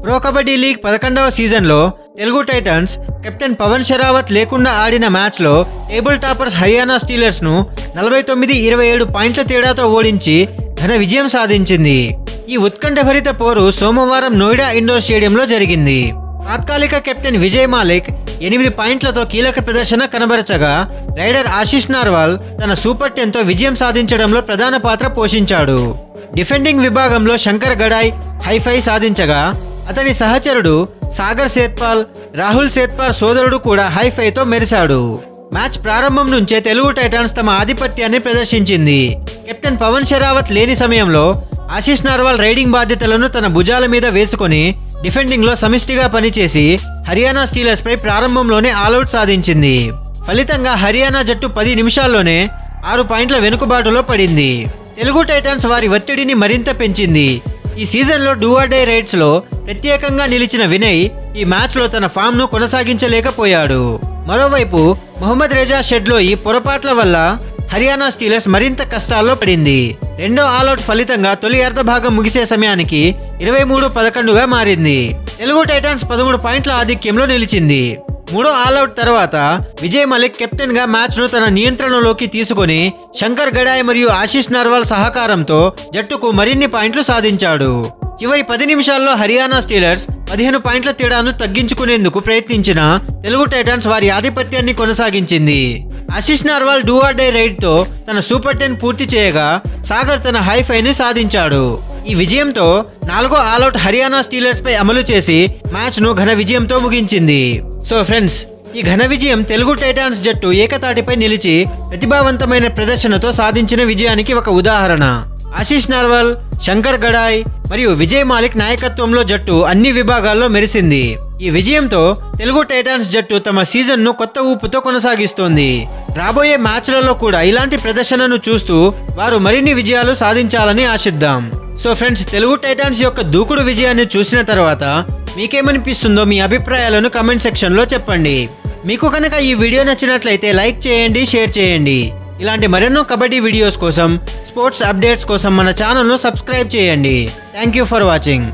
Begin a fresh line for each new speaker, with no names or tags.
Pro kabaddi league 11వ సీజన్లో Telugu Titans captain Pawan Sehrawat లేకుండా ఆడిన మ్యాచ్లో టేబుల్ టాపర్స్ హర్యానా స్టీలర్స్ను 49-27 పాయింట్ల తేడాతో ఓడించి ఘన విజయం సాధించింది. ఈ ఉత్కంఠభరిత పోరు సోమవారం నోయిడా ఇండోర్ స్టేడియంలో జరిగింది. తాత్కాలిక కెప్టెన్ విజయ్ మాలిక్ 8 పాయింట్లతో కీలక ప్రదర్శన కనబరచగా, రైడర్ ఆశిష్ నార్వాల్ తన సూపర్ 10తో విజయం సాధించడంలో ప్రధాన పాత్ర పోషించాడు. డిఫెండింగ్ విభాగంలో శంకర్ గడాయ్ హై-5 సాధించగా, అతని సహచరుడు సాగర్ సేత్పాల్, రాహుల్ సేత్పాల్ సోదరుడు కూడా హై-5తో మెరిశాడు. మ్యాచ్ ప్రారంభం నుంచే తెలుగు టైటన్స్ తమ ఆధిపత్యాన్ని ప్రదర్శించింది. కెప్టెన్ పవన్ షరావత్ లేని సమయంలో ఆశిష్ నార్వాల్ రైడింగ్ బాధ్యతలను తన భుజాల మీద వేసుకొని డిఫెండింగ్లో సమిష్టిగా పనిచేసి హర్యానా స్టీలర్స్పై ప్రారంభంలోనే ఆల్అౌట్ సాధించింది. ఫలితంగా హర్యానా జట్టు 10 నిమిషాల్లోనే 6 పాయింట్ల వెనుకబాటులో పడింది. తెలుగు టైటన్స్ వారి ఒత్తిడిని మరింత పెంచింది. ఈ సీజన్లో డూ ఆర్ డై రైడ్స్లో ప్రత్యేకంగా నిలిచిన వినయ్ ఈ మ్యాచ్లో తన ఫామ్ను కొనసాగించలేకపోయాడు. మరోవైపు మొహమ్మద్ రేజా షెడ్లోయి పొరపాట్ల వల్ల హర్యానా స్టీలర్స్ మరింత కష్టాల్లో పడింది. రెండో ఆల్అౌట్ ఫలితంగా తొలి అర్ధభాగం ముగిసే సమయానికి 23-11గా మారింది. తెలుగు టైటన్స్ 13 పాయింట్ల ఆధిక్యంలో నిలిచింది. మూడో ఆల్అౌట్ తర్వాత విజయ్ మాలిక్ కెప్టెన్ గా మ్యాచ్ ను తన నియంత్రణలోకి తీసుకుని శంకర్ గడాయ్ మరియు ఆశిష్ నార్వాల్ సహకారంతో జట్టుకు మరిన్ని పాయింట్లు సాధించాడు. చివరి 10 నిమిషాల్లో హర్యానా స్టీలర్స్ 15 పాయింట్ల తేడాను తగ్గించుకునేందుకు ప్రయత్నించిన తెలుగు టైటన్స్ వారి ఆధిపత్యాన్ని కొనసాగించింది. Ashish Narwal do or die raid తో తన సూపర్ 10 పూర్తి చేయగా, సాగర్ తన హై-5ని సాధించాడు. ఈ విజయంతో 4వ ఆల్అౌట్ హర్యానా స్టీలర్స్ పై అమలు చేసి మ్యాచ్ ను ఘన విజయంతో ముగించింది. సో ఫ్రెండ్స్, ఈ ఘన విజయం తెలుగు టైటన్స్ జట్టు ఏకతాటిపై నిలిచి ప్రతిభావంతమైన ప్రదర్శనతో సాధించిన విజయానికి ఒక ఉదాహరణ. ఆశిష్ నార్వాల్, శంకర్ గడాయ్ మరియు విజయ్ మాలిక్ నాయకత్వంలో జట్టు అన్ని విభాగాల్లో మెరిసింది. ఈ విజయంతో తెలుగు టైటన్స్ జట్టు తమ సీజన్ను కొత్త ఊపుతో కొనసాగిస్తోంది. రాబోయే మ్యాచ్లలో కూడా ఇలాంటి ప్రదర్శనను చూస్తూ వారు మరిన్ని విజయాలు సాధించాలని ఆశిద్దాం. సో ఫ్రెండ్స్, తెలుగు టైటన్స్ యొక్క దూకుడు విజయాన్ని చూసిన తర్వాత మీకేమనిపిస్తుందో మీ అభిప్రాయాలను కమెంట్ సెక్షన్లో చెప్పండి. మీకు కనుక ఈ వీడియో నచ్చినట్లయితే లైక్ చేయండి, షేర్ చేయండి. ఇలాంటి మరెన్నో కబడ్డీ వీడియోస్ కోసం, స్పోర్ట్స్ అప్డేట్స్ కోసం మన ఛానల్ను సబ్స్క్రైబ్ చేయండి. Thank you for watching.